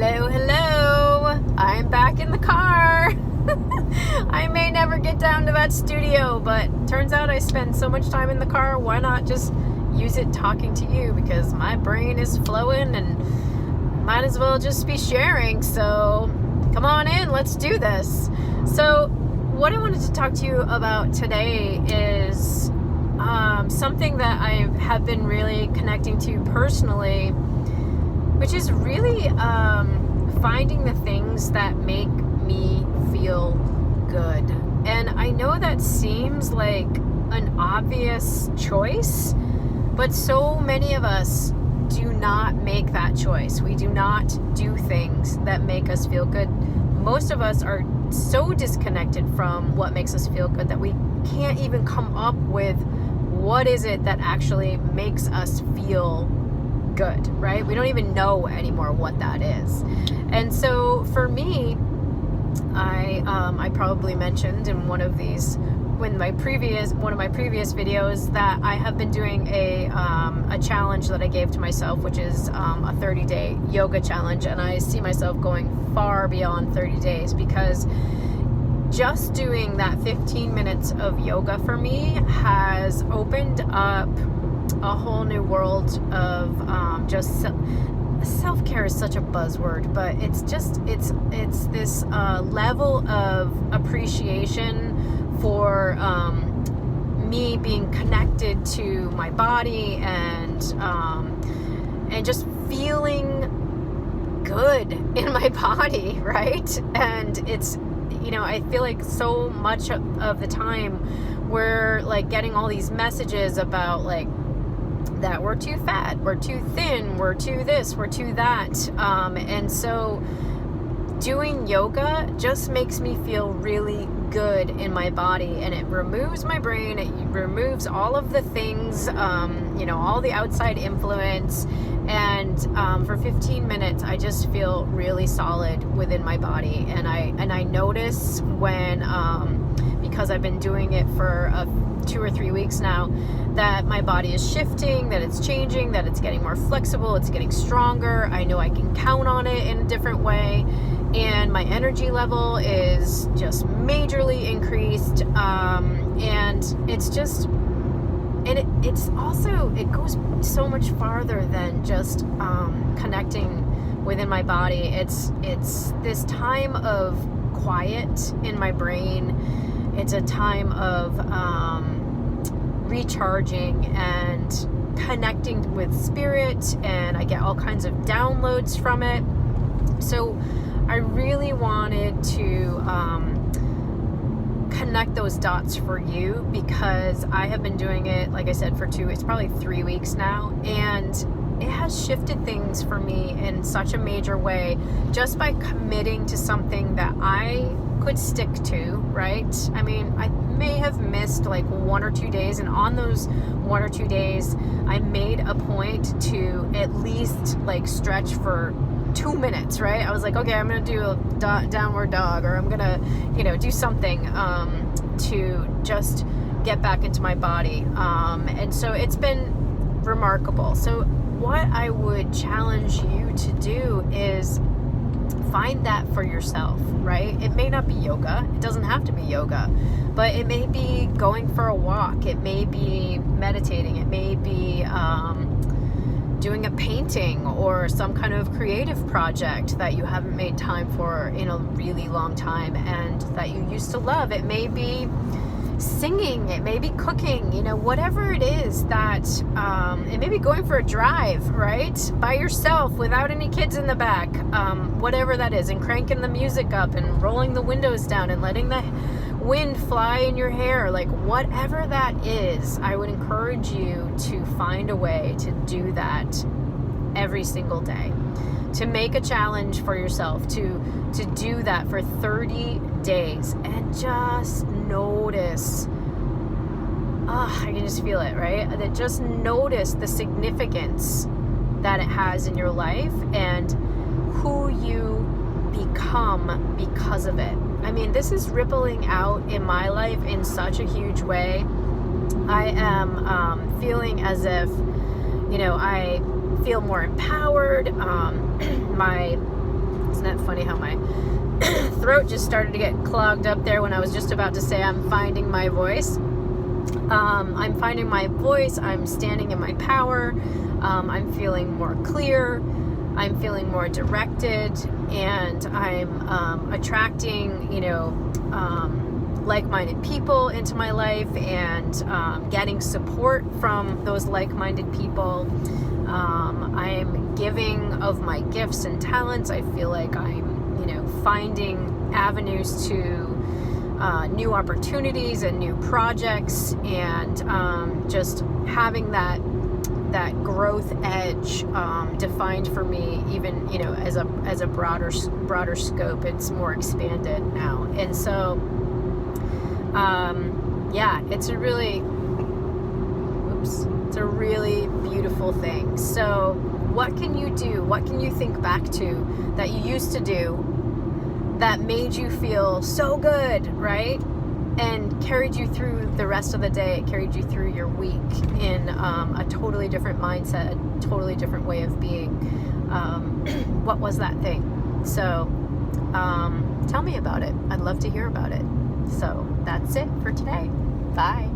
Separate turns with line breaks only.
Hello. I'm back in the car. I may never get down to that studio, but turns out I spend so much time in the car, why not just use it talking to you? Because my brain is flowing and might as well just be sharing. So come on in, let's do this. So what I wanted to talk to you about today is something that I have been really connecting to personally, which is really finding the things that make me feel good. And I know that seems like an obvious choice, but so many of us do not make that choice. We do not do things that make us feel good. Most of us are so disconnected from what makes us feel good that we can't even come up with what is it that actually makes us feel good, right? We don't even know anymore what that is. And so for me, I probably mentioned in one of my previous videos that I have been doing a challenge that I gave to myself, which is a 30-day yoga challenge, and I see myself going far beyond 30 days because just doing that 15 minutes of yoga for me has opened up a whole new world of just self-care is such a buzzword, but it's this level of appreciation for me being connected to my body and just feeling good in my body, right? And it's, I feel like so much of the time we're like getting all these messages about like that we're too fat, we're too thin, we're too this, we're too that. And so doing yoga just makes me feel really good in my body, and it removes my brain, it removes all of the things, all the outside influence, and for 15 minutes I just feel really solid within my body. And I notice when because I've been doing it for 2 or 3 weeks now, that my body is shifting, that it's changing, that it's getting more flexible, it's getting stronger. I know I can count on it in a different way, and my energy level is just majorly increased. And it's just, and it's also, it goes so much farther than just connecting within my body. It's this time of quiet in my brain. It's a time of recharging and connecting with spirit, and I get all kinds of downloads from it. So I really wanted to connect those dots for you, because I have been doing it, like I said, for it's probably 3 weeks now, and it has shifted things for me in such a major way just by committing to something that I could stick to, right? I mean, I may have missed like 1 or 2 days, and on those 1 or 2 days I made a point to at least like stretch for 2 minutes, right? I was like, okay, I'm gonna do a downward dog, or I'm gonna do something to just get back into my body, and so it's been remarkable. So what I would challenge you to do is find that for yourself, right? It may not be yoga. It doesn't have to be yoga, but it may be going for a walk. It may be meditating. It may be doing a painting or some kind of creative project that you haven't made time for in a really long time and that you used to love. It may be singing, it may be cooking, whatever it is that, it may be going for a drive, right? By yourself without any kids in the back, whatever that is, and cranking the music up and rolling the windows down and letting the wind fly in your hair, like whatever that is, I would encourage you to find a way to do that every single day, to make a challenge for yourself, to do that for 30 days and just notice. I can just feel it, right? That just notice the significance that it has in your life and who you become because of it. I mean, this is rippling out in my life in such a huge way. I am feeling as if, I feel more empowered. My Isn't that funny how my throat just started to get clogged up there when I was just about to say I'm finding my voice. I'm finding my voice. I'm standing in my power. I'm feeling more clear. I'm feeling more directed, and I'm attracting, like-minded people into my life, and getting support from those like-minded people. I'm giving of my gifts and talents. I feel like I'm, finding avenues to new opportunities and new projects, and just having that growth edge defined for me, even as a broader scope. It's more expanded now, and so it's a really beautiful thing. So what can you do? What can you think back to that you used to do that made you feel so good, right? And carried you through the rest of the day, carried you through your week in a totally different mindset, a totally different way of being. What was that thing? So tell me about it. I'd love to hear about it. So that's it for today. Bye.